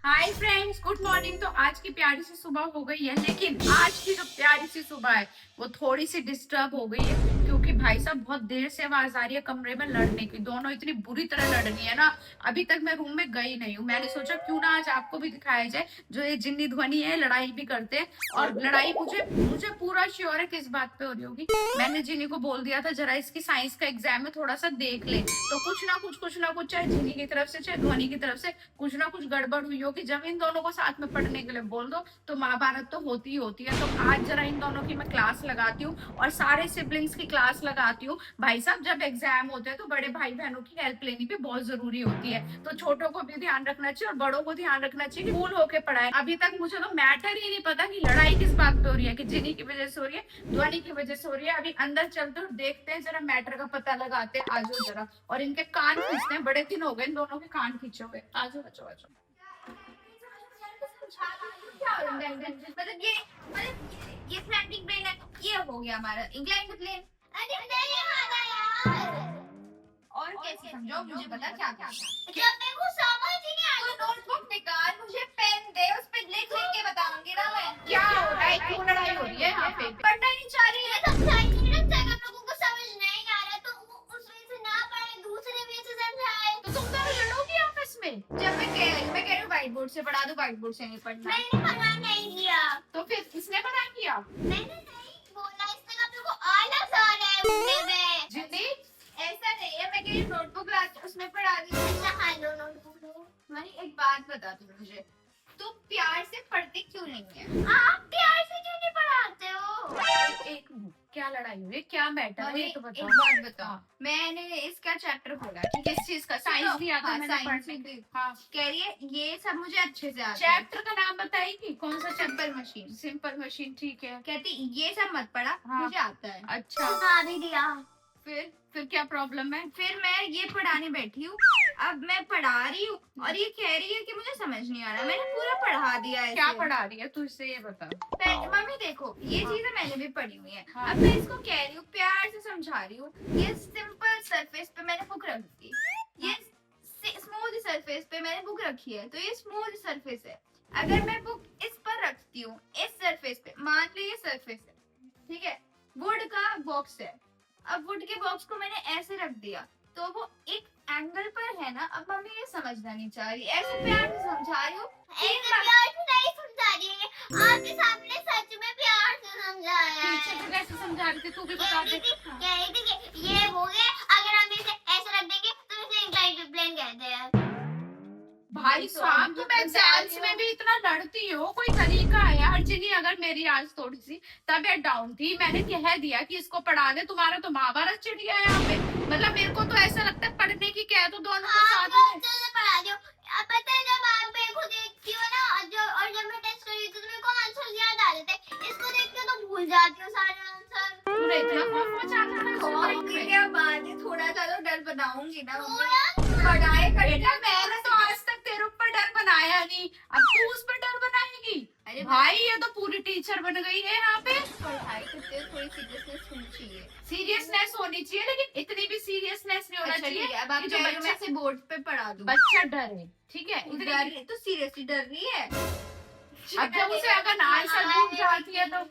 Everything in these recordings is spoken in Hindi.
Hi friends, good morning. तो आज की प्यारी सी सुबह हो गई है, लेकिन आज की जो प्यारी सी सुबह है वो थोड़ी सी डिस्टर्ब हो गई है, क्योंकि भाई साहब बहुत देर से आवाज आ रही है कमरे में लड़ने की। दोनों इतनी बुरी तरह लड़ रही है ना। अभी तक मैं रूम में गई नहीं हूँ। मैंने सोचा क्यों ना आज आपको भी दिखाया जाए, जो ये जिन्नी ध्वनि है लड़ाई भी करते हैं। और लड़ाई मुझे मुझे पूरा श्योर है किस बात पे हो रही होगी। मैंने जिन्नी को बोल दिया था जरा इसकी साइंस का एग्जाम है, थोड़ा सा देख ले। तो कुछ ना कुछ चाहे जिन्नी की तरफ से चाहे ध्वनि की तरफ से कुछ ना कुछ गड़बड़ हुई होगी। जब इन दोनों को साथ में पढ़ने के लिए बोल दो तो महाभारत तो होती ही होती है। तो आज जरा इन दोनों की मैं क्लास लगाती हूँ और सारे सिबलिंग्स की क्लास लगाती हूँ। भाई साहब, जब एग्जाम होते हैं तो बड़े भाई बहनों की हेल्प लेनी भी बहुत जरूरी होती है। तो छोटों को भी ध्यान रखना चाहिए और बड़ों को ध्यान रखना चाहिए कि कूल होके पढ़ाए। अभी तक मुझे तो मैटर ही नहीं पता कि लड़ाई किस बात पे हो रही है, कि जिनी की वजह से हो रही है, ध्वनि की वजह से हो रही है। अभी अंदर चलते और देखते हैं, जरा मैटर का पता लगाते हैं। आजो जरा, और इनके कान खींचते हैं। बड़े दिन हो गए इन दोनों के कान खींचे हुए। आजो आजो आजो। मतलब ये स्लैंडिंग प्लेन है, ये हो गया हमारा इंक्लाइंड प्लेन। अरे नहीं आना यार। और कैसे समझो, मुझे बता क्या क्या जब मेरे को समझ ही नहीं आया। तो नोटबुक निकाल, मुझे पेन दे, उस पे लिख लिख के बताऊंगी ना मैं क्या हो रहा है, क्यों लड़ाई हो रही है यहाँ पे। पढ़ना ही नहीं चाह रही है। समझाई नहीं ना, जब आप लोगों को समझ नहीं आ रहा तो उस वे से ना पढ़े, दूसरे वे से समझाए। तो तुम दोनों लड़ोगी आपस में। जब मैं कह रही हूँ व्हाइट बोर्ड से पढ़ा दो, व्हाइट बोर्ड से नहीं पढ़ना। मैंने मना नहीं किया। तो फिर इसने मना किया। मैंने नहीं बोला, इसने कहा मेरे को आलस आ रहा है उठने में। जिंदी ऐसा नहीं है, मैं कह रही नोटबुक ला उसमें पढ़ा दी। अच्छा हाँ लो नोटबुक लो। तुम्हारी एक बात बता तुम मुझे, तुम प्यार से पढ़ते क्यों नहीं है? आप प्यार से क्यों नहीं पढ़ाते हो? एक मिनट, क्या लड़ाई हुई, क्या मैटर है, ये तो बताओ। एक बात बताओ, मैंने इसका चैप्टर खोला, ठीक है, किस चीज का? साइंस नहीं आता, मैंने पढ़ने। हाँ, कह रही है ये सब मुझे अच्छे से आता है। चैप्टर का नाम बताएगी, कौन सा? Simple machine. सिंपल मशीन, ठीक है। कहती ये सब मत पढ़ा, मुझे आता है। अच्छा, हाँ भी दिया। फिर क्या प्रॉब्लम है? फिर मैं ये पढ़ाने बैठी हूँ, अब मैं पढ़ा रही हूँ और ये कह रही है कि मुझे समझ नहीं आ रहा। मैंने पूरा पढ़ा दिया है। क्या पढ़ा रही है तू, इससे ये बता। मम्मी देखो, ये चीजें मैंने भी पढ़ी हुई है। अब मैं इसको कह रही हूँ, प्यार से समझा रही हूँ। ये सिंपल सरफेस पे मैंने बुक रख दी, ये स्मूथ सरफेस पे मैंने बुक रखी है, तो ये स्मूथ सरफेस है। अगर मैं बुक इस पर रखती हूँ, इस सरफेस पे, मान लो ये सरफेस है, ठीक है, वुड का बॉक्स है। अब वुड के बॉक्स को मैंने ऐसे रख दिया, तो वो एक एंगल पर है ना। अब मम्मी ये समझना नहीं चाह रही, ऐसे प्यार से समझा रही हूँ। प्यार से नहीं समझा रही है, आपके सामने सच में प्यार से समझाया है। पीछे से कैसे समझा रही थी, तू भी बता दे। कह रही थी कि ये हो गया, अगर हम इसे ऐसे रख देंगे तो इसे इंक्लाइंड प्लेन कहते हैं। भाई साहब, तुम एग्जाम्स में भी इतना लड़ती हो, कोई तरीका है यार। जिनी, अगर मेरी आज थोड़ी सी तबीयत डाउन थी, मैंने कह दिया कि इसको पढ़ा दे, तुम्हारा तो महाभारत चिढ़ गया यहाँ पे। मतलब मेरे को तो ऐसा लगता है पढ़ने की कह तो दोनों को साथ में पढ़ा दो। अब पता है, जब आप मेरे को देखती हो ना, जब मैं टेस्ट कर रही थी तो मेरे को आंसर याद आ जाते हैं। इसको देख के तो भूल जाती हूँ सारे आंसर। तूने इतना खौफ मचा दिया। क्या बात है, थोड़ा सा तो डर बनाऊंगी ना। पढ़ाए बेटा, मैंने तो आज तक तेरे ऊपर डर बनाया नहीं, अब तू उस पर डर बनाएगी। अरे भाई, ये तो पूरी टीचर बन गई है यहाँ पे। पढ़ाई करते हुए थोड़ी सीरियसनेस होनी चाहिए। सीरियसनेस होनी चाहिए, लेकिन इतनी भी सीरियसनेस नहीं होना चाहिए। अब आप जो बच्चा से बोर्ड पे पढ़ा दूं, बच्चा डरे, ठीक है, डर तो सीरियसली डर रही है। अब जब उसे अगर आंसर भूल जाती है तो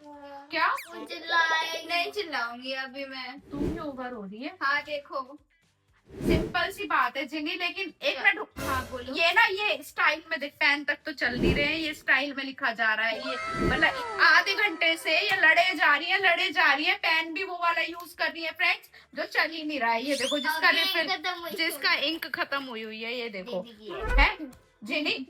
क्या? नहीं चिल्लाऊंगी अभी मैं, तुम ही ओवर हो रही है। हाँ देखो, सिंपल सी बात है जिनी, लेकिन एक मिनट। हाँ बोलो। ये ना, ये स्टाइल में देख, पेन तक तो चल नहीं रहे हैं, ये स्टाइल में लिखा जा रहा है। ये मतलब आधे घंटे से ये लड़े जा रही है, पेन भी वो वाला यूज कर रही है फ्रेंड्स, जो चल ही नहीं रहा है। ये देखो, जिसका इंक खत्म हुई हुई है, ये देखो है। जिनी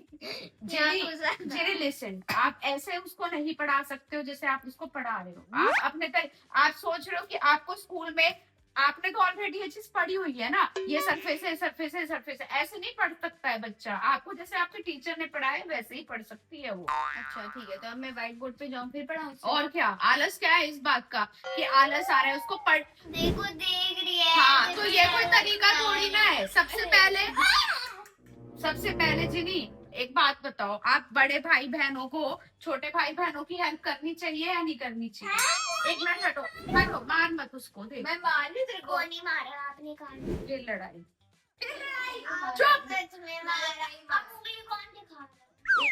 जिनी लिसन, आप ऐसे उसको नहीं पढ़ा सकते हो जैसे आप उसको पढ़ा रहे हो। आप अपने आप सोच रहे हो कि आपको स्कूल में, आपने तो ऑलरेडी ये चीज पढ़ी हुई है ना, ये सरफेस है, सरफेस है, सरफेस है। ऐसे नहीं पढ़ सकता है बच्चा। आपको जैसे आपके टीचर ने पढ़ाया वैसे ही पढ़ सकती है वो। अच्छा ठीक है, तो अब मैं व्हाइट बोर्ड पे जाऊँ फिर पढ़ाऊँ? और क्या, आलस क्या है इस बात का कि आलस आ रहा है उसको पढ़। देखो देख रही है। हाँ, तो ये कोई तरीका थोड़ी ना है। सबसे पहले जिनी, एक बात बताओ, आप बड़े भाई बहनों को, छोटे भाई बहनों की हेल्प करनी चाहिए या नहीं करनी चाहिए? एक मिनट हटो, मार मत उसको। देख, मैं मार रही, तेरे को नहीं मारा, आपने कहा। ये लड़ाई। चुप।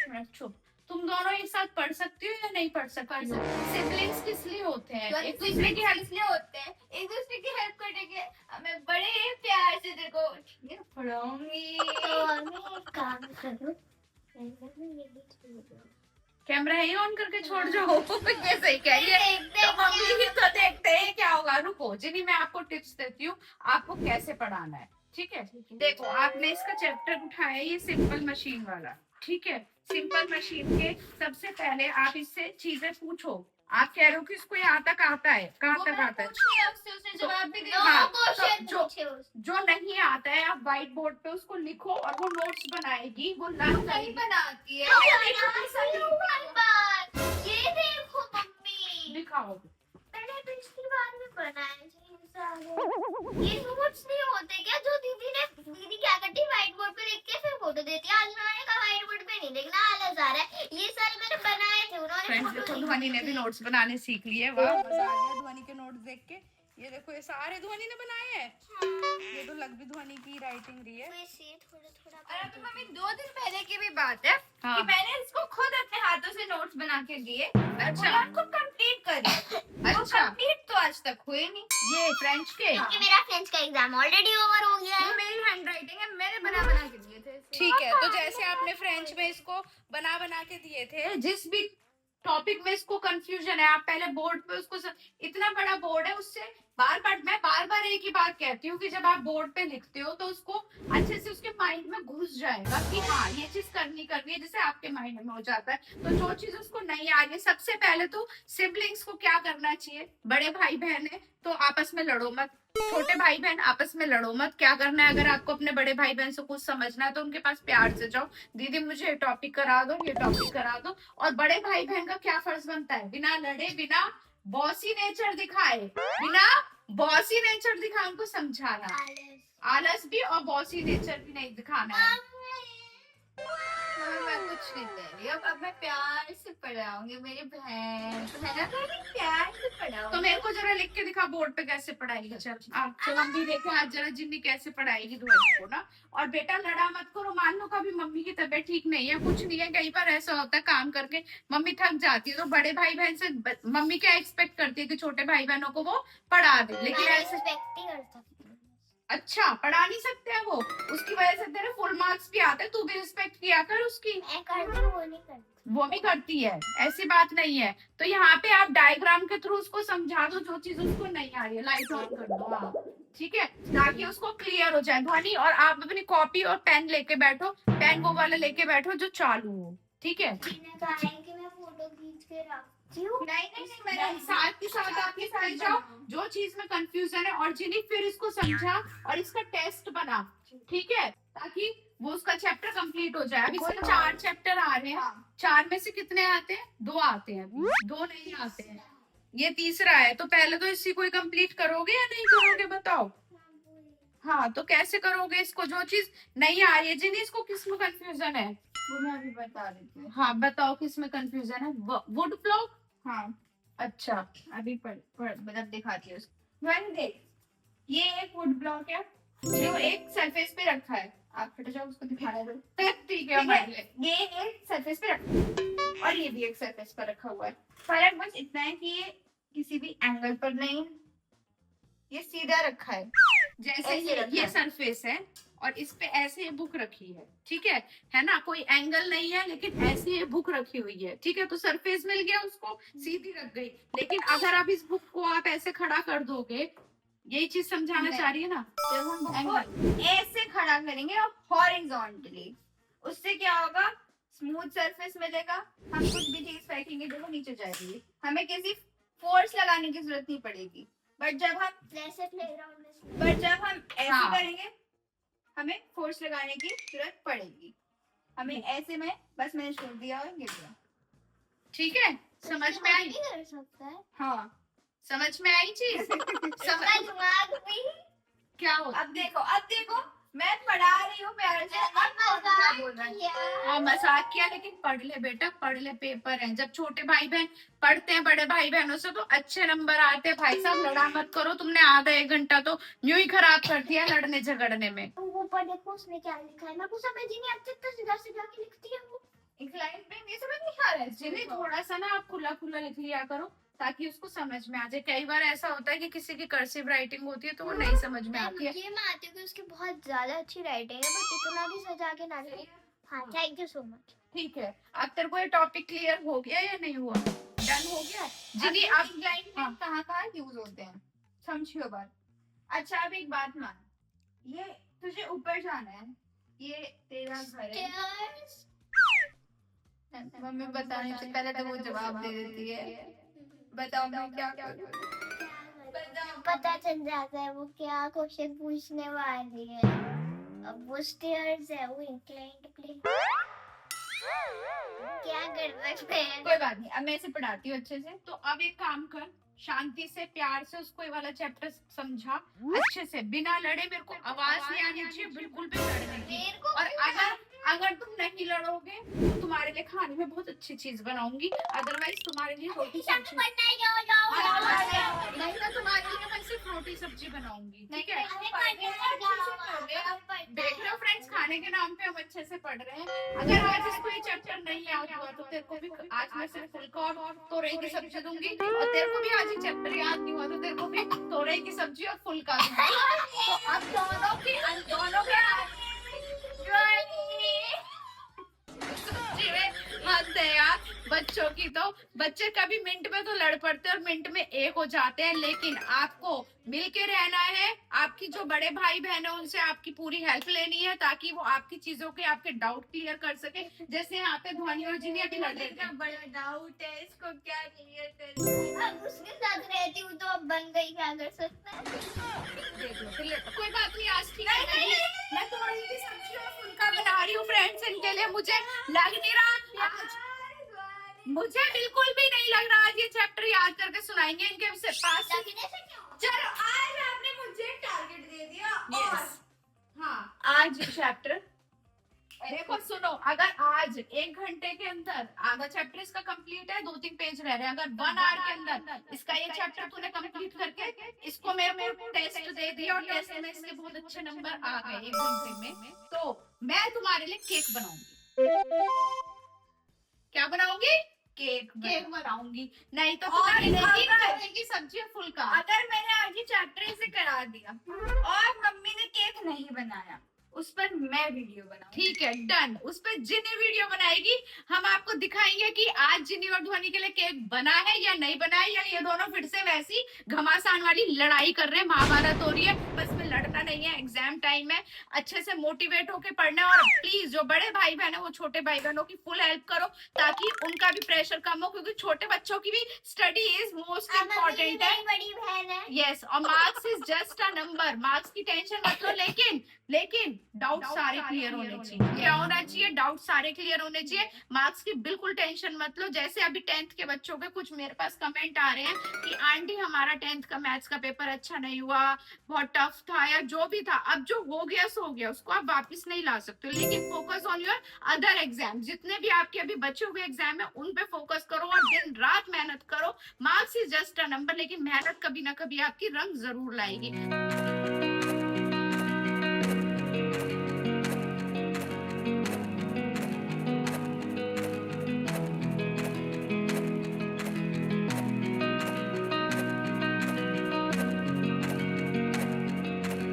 मिनट चुप। तुम दोनों एक साथ पढ़ सकती हो या नहीं पढ़ सकती हो? सिबलिंग्स किस लिए होते हैं? एक दूसरे की हेल्प इसलिए होते हैं, एक दूसरे की हेल्प करने के लिए। मैं बड़े प्यार से तेरे को ये पढ़ाऊंगी। काम करो। कैमरा ही ऑन करके छोड़ जाओ। ये सही कह रही है। तो मम्मी ही तो देखते हैं क्या होगा। रुको जिनी, मैं आपको टिप्स देती हूँ आपको कैसे पढ़ाना है। ठीक है, देखो आपने इसका चैप्टर उठाया है, ये सिंपल मशीन वाला। ठीक है, सिंपल मशीन के सबसे पहले आप इससे चीजें पूछो। आप कह रहे हो कि इसको यहाँ तक आता है, कहाँ तक आता है? उसने जवाब भी दिया। हाँ, क्वेश्चन तो पूछे उससे। जो नहीं आता है आप व्हाइट बोर्ड पे उसको लिखो और वो नोट्स बनाएगी, वो लर्न नहीं करेगी। बनाती है। ये देखो मम्मी, दिखाओ। मैंने पिछली बार भी बनाए थे सारे। ये नोट्स नहीं होते क्या जो दीदी क्या करती है व्हाइट बोर्ड पे लिख के फिर फोटो देती है। आज उन्होंने कहा व्हाइट बोर्ड पे नहीं देखना, आलस आ रहा है। ये सारे मैंने बनाए थे, उन्होंने फ्रेंड्स फोटो देखो नहीं ध्वनि ने भी खींची। नोट्स बनाने सीख लिए। वाह मजा आ गया ध्वनि के नोट्स देख के। ये देखो ये सारे ध्वनि ने बनाए हैं। ये तो लग भी ध्वनि की राइटिंग रही है। वैसे थोड़ा थोड़ा और अभी मम्मी 2 दिन पहले की भी बात है हाँ। कि मैंने इसको खुद अपने हाथों से नोट्स बना के दिए। अच्छा, उनको कंप्लीट करी। अच्छा। कंप्लीट तो आज तक हुए नहीं। ये फ्रेंच के। क्योंकि मेरा फ्रेंच का एग्जाम ऑलरेडी ओवर हो गया वो है। मेरी हैंडराइटिंग है, मैंने बना के दिए थे इसे। ठीक है, तो जैसे आपने फ्रेंच में इसको बना के दिए थे, जिस भी टॉपिक में इसको कंफ्यूजन है आप पहले बोर्ड पे उसको इतना बड़ा बोर्ड है उससे मैं बार बार एक ही बात कहती हूँ कि जब आप बोर्ड पे लिखते हो तो उसको अच्छे से उसके माइंड में घुस जाएगा कि हाँ ये चीज करनी है, जैसे आपके माइंड में हो जाता है। तो जो चीज उसको नहीं आ रही है, सबसे पहले तो सिबलिंग्स को क्या करना चाहिए? बड़े भाई बहन है तो आपस में लड़ो मत, छोटे भाई बहन आपस में लड़ो मत। क्या करना है, अगर आपको अपने बड़े भाई बहन से कुछ समझना है तो उनके पास प्यार से जाओ, दीदी मुझे ये टॉपिक करा दो, ये टॉपिक करा दो। और बड़े भाई बहन का क्या फर्ज बनता है? बिना लड़े, बिना बॉसी नेचर दिखाए, उनको समझाना। आलस भी और बॉसी नेचर भी नहीं दिखाना है। मम्मी मैं कुछ नहीं कह रही। अब मैं प्यार से पढ़ाऊंगी मेरी बहन तो है ना, तो मैं प्यार से पढ़ाऊंगी। तो मेरे को जरा लिख के दिखा बोर्ड पे कैसे पढ़ाएगी। चल हम भी देखें आज जरा जिन्नी कैसे पढ़ाएगी ध्वनि को ना। और बेटा लड़ा मत करो। मान लो कभी मम्मी की तबीयत ठीक नहीं है, कुछ नहीं है, कई बार ऐसा होता है काम करके मम्मी थक जाती है, तो बड़े भाई बहन से मम्मी क्या एक्सपेक्ट करती है कि छोटे भाई बहनों को वो पढ़ा दे, लेकिन ऐसे एक्सपेक्ट ही कर सकती हूँ। अच्छा पढ़ा नहीं सकते हैं वो, उसकी वजह से तेरे फुल मार्क्स भी आते हैं। तू भी रिस्पेक्ट किया कर उसकी। मैं करती हूँ, वो नहीं करती। वो भी करती है, ऐसी बात नहीं है। तो यहाँ पे आप डायग्राम के थ्रू उसको समझा दो जो चीज उसको नहीं आ रही है। लाइट ऑन कर दो। हाँ ठीक है, ताकि उसको क्लियर हो जाए ध्वनि। और आप अपनी कॉपी और पेन लेके बैठो, पेन वो वाला लेके बैठो जो चालू हो। ठीक है, मैंने कहा है कि मैं फोटो खींच के रखती हूँ। नहीं मैंने साथ के साथ आपके साथ जाओ, जो चीज में कंफ्यूजन है और जिन्हें फिर इसको समझा और इसका टेस्ट बना। ठीक है, ताकि वो उसका चैप्टर कंप्लीट हो जाए। अब इसमें 4 चैप्टर आ रहे हैं। 4 में से कितने आते हैं? 2 आते हैं, 2 नहीं आते हैं। ये तीसरा है, तो पहले तो इसी को कंप्लीट करोगे या नहीं करोगे बताओ? हाँ, तो कैसे करोगे इसको? जो चीज नहीं आ रही है, जिन्हें इसको किसमें कंफ्यूजन है वो मैं अभी बता देती हूँ। हाँ बताओ किसमें कंफ्यूजन है? Would block. हाँ अच्छा अभी मतलब दिखाती हूँ उसको। वन देख, ये एक वुड ब्लॉक है जो एक सरफेस पे रखा है। आप हट जाओ, उसको दिखाने दो। ठीक है हमारे लिए। ये एक सरफेस पे रखा है और ये भी एक सरफेस पर रखा हुआ है। फर्क बस इतना है कि ये किसी भी एंगल पर नहीं, ये सीधा रखा है। जैसे ऐसे रखा ये है। सरफेस है और इस पे ऐसे ये बुक रखी है। ठीक है ना? कोई एंगल नहीं है लेकिन ऐसे ये बुक रखी हुई है। ठीक है, तो सरफेस मिल गया उसको, सीधी रख गई। लेकिन अगर आप इस बुक को आप ऐसे खड़ा कर दोगे, यही चीज समझाना चाह रही है ना? जब हम इसको ऐसे खड़ा करेंगे और हॉरिजॉन्टली, उससे क्या होगा? स्मूथ सरफेस मिलेगा। हम कुछ भी चीज फेंकेंगे देखो नीचे जाएगी, हमें किसी फोर्स लगाने की जरूरत नहीं पड़ेगी। बट जब हम ऐसे प्लेग्राउंड में ऐसे हाँ। करेंगे हमें फोर्स लगाने की जरूरत पड़ेगी। हमें ऐसे में बस मैंने छोड़ दिया और गिर गया। ठीक है, समझ में आई? भी कर सकता है। हाँ समझ में आई चीज? इसका दिमाग भी क्या होता? अब देखो मैं पढ़ा रही हूँ प्यार से। अब क्या बोल रहा है? हाँ मजाक किया, लेकिन पढ़ ले बेटा, पढ़ ले, पेपर है। जब छोटे भाई बहन पढ़ते हैं बड़े भाई बहनों से तो अच्छे नंबर आते हैं। भाई साहब लड़ा मत करो, तुमने आधा 1 घंटा तो यूं ही खराब कर दिया लड़ने झगड़ने में। ऊपर देखो उसने क्या लिखा है, मैं कुछ समझ ही नहीं आता, तो सीधा सीधा के लिखती है वो। एक लाइन है जिन्हें थोड़ा सा ना आप खुला खुला लिख लिया करो ताकि उसको समझ में आ जाए। कई बार ऐसा होता है कि किसी की कर्सिव राइटिंग होती है तो वो नहीं समझ में आती है। ये मानती हूँ कि उसकी बहुत ज्यादा अच्छी राइटिंग है, बट इतना भी सजा के ना लिखे। हाँ, थैंक यू सो मच। ठीक है, अब तेरे को ये टॉपिक क्लियर हो गया या नहीं हुआ? डन हो गया? जिन्हें अब आप इंक्लाइंड प्लेन कहाँ यूज होते हैं समझियो बात। अच्छा अब एक बात मान, ये तुझे ऊपर जाना है, ये तेरा घर है। Stairs. मम्मी बताने से पहले तो वो जवाब दे देती है। बताओ मैं क्या करूं? बताओ। पता चल जाता है वो क्या क्वेश्चन पूछने वाली है। अब वो स्टेयर्स है, वो इंक्लाइंड प्लेन। क्या कर सकते हैं? कोई बात नहीं, अब मैं इसे पढ़ाती हूँ अच्छे से। तो अब एक काम कर, शांति से प्यार से उसको ये वाला चैप्टर समझा अच्छे से, बिना लड़े। मेरे को आवाज नहीं आनी चाहिए बिल्कुल भी लड़ने की। मेरे को और अगर तुम नहीं लड़ोगे तो तुम्हारे लिए खाने में बहुत अच्छी चीज बनाऊंगी, अदरवाइज तुम्हारे लिए रोटी सब्जी पढ़ना ही जाओ जाओ। नहीं तो तुम्हारे लिए मैं सिर्फ रोटी सब्जी बनाऊंगी, ठीक है? देख रहे हो फ्रेंड्स, खाने के नाम पे हम अच्छे से पढ़ रहे हैं। अगर आज इसको ये चैप्टर नहीं याद हुआ तो तेरे को भी आज मैं सिर्फ फुल्का और तोरई की सब्जी दूंगी, और तेरे को भी आज ये चैप्टर याद नहीं हुआ तो तेरे को भी तोरई की सब्जी और फुल्का दूंगी। तो अब दोनों के सब्जी में हद है यार बच्चों की। तो बच्चे कभी मिनट में तो लड़ पड़ते हैं और मिनट में एक हो जाते हैं, लेकिन आपको मिलके रहना है। आपकी जो बड़े भाई बहन है उनसे आपकी पूरी हेल्प लेनी है ताकि वो आपकी चीजों के आपके डाउट क्लियर कर सके। जैसे यहाँ पे ध्वनि और जिन्हें अभी लड़ रहे थे। बड़ा डाउट है, इसको क्या क्लियर कर? अब उसके साथ रहती हूँ तो अब बन गई, क्या कर सकते हैं? देख लो फिर कोई बात नहीं, आज ठीक है। मैं तोरई की सब्जी और फुल्का बना रही हूँ फ्रेंड्स इनके लिए। मुझे लग नहीं रहा आज, मुझे बिल्कुल भी नहीं लग रहा आज ये चैप्टर याद करके सुनाएंगे इनके पास। चलो आज आपने मुझे टारगेट दे दिया। Yes. हाँ, आज चैप्टर देखो सुनो, अगर आज 1 घंटे के अंदर आधा चैप्टर इसका कंप्लीट है, 2-3 पेज रह रहे हैं, अगर 1 आवर के अंदर इसका ये चैप्टर तूने कंप्लीट करके इसको मेरे को टेस्ट दे दिया और टेस्ट में इसके बहुत अच्छे नंबर आ गए 1 घंटे में, तो मैं तुम्हारे लिए केक बनाऊंगी। क्या बनाऊंगी? केक बनाऊंगी। नहीं तो और तुम्हारी सब्जी और फुल्का। अगर मैंने आज ये चैप्टर इसे करा दिया और मम्मी ने केक नहीं बनाया, उस पर मैं वीडियो बनाऊंगी। ठीक है, डन। उस पर जिन्नी वीडियो बनाएगी हम आपको दिखाएंगे कि आज जिन्नी और ध्वनि के लिए केक बना है या नहीं बना है, या ये दोनों फिर से वैसी घमासान वाली लड़ाई कर रहे हैं, महाभारत हो रही है। बस में लड़ना नहीं है, एग्जाम टाइम है, अच्छे से मोटिवेट होके पढ़ना है। और प्लीज जो बड़े भाई बहन है वो छोटे भाई बहनों की फुल हेल्प करो ताकि उनका भी प्रेशर कम हो, क्योंकि छोटे बच्चों की भी स्टडी इज मोस्ट इम्पोर्टेंट है। बड़ी बहन है। यस, और marks is just a number, marks की टेंशन मत लो, लेकिन डाउट सारे क्लियर होने चाहिए। क्या होना चाहिए? डाउट सारे क्लियर होने चाहिए। मार्क्स की बिल्कुल टेंशन मत लो। जैसे अभी 10th के बच्चों के कुछ मेरे पास कमेंट आ रहे हैं कि आंटी हमारा 10th का मैथ्स का पेपर अच्छा नहीं हुआ, बहुत टफ था, या जो भी था, अब जो हो गया सो हो गया, उसको आप वापस नहीं ला सकते। लेकिन focus on your other exam, जितने भी आपके अभी बचे हुए एग्जाम है उन पे फोकस करो और दिन रात मेहनत करो। Marks is just a number, लेकिन मेहनत कभी ना कभी आपकी रंग जरूर लाएगी।